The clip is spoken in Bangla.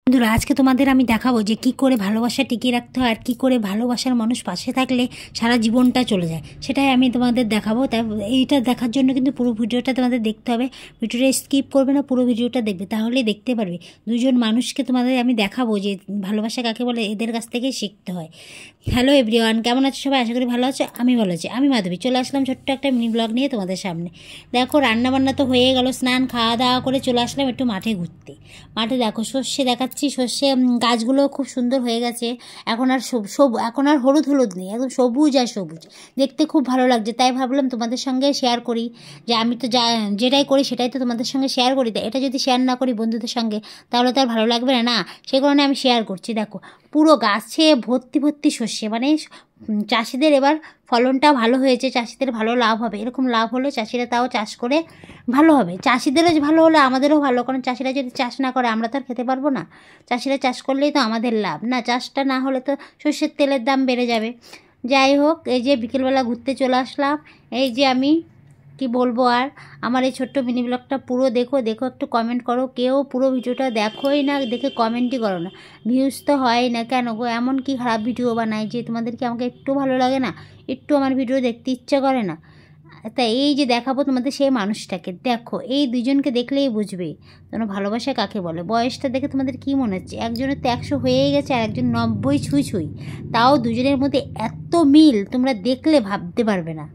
বন্ধুরা, আজকে তোমাদের আমি দেখাবো যে কি করে ভালোবাসা টিকিয়ে রাখতে হয় আর কি করে ভালোবাসার মানুষ পাশে থাকলে সারা জীবনটা চলে যায়, সেটাই আমি তোমাদের দেখাবো। তাই এইটা দেখার জন্য কিন্তু পুরো ভিডিওটা তোমাদের দেখতে হবে। ভিডিওটা স্কিপ করবে না, পুরো ভিডিওটা দেখবে, তাহলেই দেখতে পারবে। দুজন মানুষকে তোমাদের আমি দেখাবো যে ভালোবাসা কাকে বলে, এদের কাছ থেকে শিখতে হয়। হ্যালো এভরিওয়ান, কেমন আছো সবাই? আশা করি ভালো আছো। আমি ভালো আছি। আমি মাধবী চলে আসলাম ছোট্ট একটা মিনি ব্লগ নিয়ে তোমাদের সামনে। দেখো, রান্নাবান্না তো হয়ে গেল, স্নান খাওয়া দাওয়া করে চলে আসলাম একটু মাঠে ঘুরতে। মাঠে দেখো সর্ষে দেখাচ্ছি, সর্ষে গাছগুলো খুব সুন্দর হয়ে গেছে। এখন আর এখন আর হলুদ হলুদ নেই, একদম সবুজ আর সবুজ, দেখতে খুব ভালো লাগছে। তাই ভাবলাম তোমাদের সঙ্গে শেয়ার করি, যে আমি তো যেটাই করি সেটাই তো তোমাদের সঙ্গে শেয়ার করি। তাই এটা যদি শেয়ার না করি বন্ধুদের সঙ্গে, তাহলে তো আর ভালো লাগবে না, না? সেই কারণে আমি শেয়ার করছি। দেখো, পুরো গাছে ভর্তি ভর্তি সর্ষে, মানে চাষিদের এবার ফলনটা ভালো হয়েছে, চাষিদের ভালো লাভ হবে। এরকম লাভ হলে চাষিরা তাও চাষ করে ভালো হবে। চাষিদেরও ভালো হলে আমাদেরও ভালো, কারণ চাষিরা যদি চাষ না করে আমরা তো আর খেতে পারবো না। চাষিরা চাষ করলেই তো আমাদের লাভ, না? চাষটা না হলে তো সর্ষের তেলের দাম বেড়ে যাবে। যাই হোক, এই যে বিকেলবেলা ঘুরতে চলে আসলাম। এই যে আমি কি বলবো আর, আমার এই ছোট্ট মিনি ব্লগটা পুরো দেখো, একটু কমেন্ট করো। কেউ পুরো ভিডিওটা দেখোই না, দেখে কমেন্টই করো না। ভিউজ তো হয় না কেন গো? এমন কি খারাপ ভিডিও বানাই যে তোমাদেরকে আমাকে একটু ভালো লাগে না, একটু আমার ভিডিও দেখতে ইচ্ছা করে না? তাই এই যে দেখাবো তোমাদের সেই মানুষটাকে, দেখো এই দুজনকে দেখলেই বুঝবে তোমরা ভালোবাসা কাকে বলে। বয়সটা দেখে তোমাদের কি মনে হচ্ছে? একজনের তো 100 হয়েই গেছে আর একজন 90 ছুঁই ছুঁই। তাও দুজনের মধ্যে এত মিল তোমরা দেখলে ভাবতে পারবে না।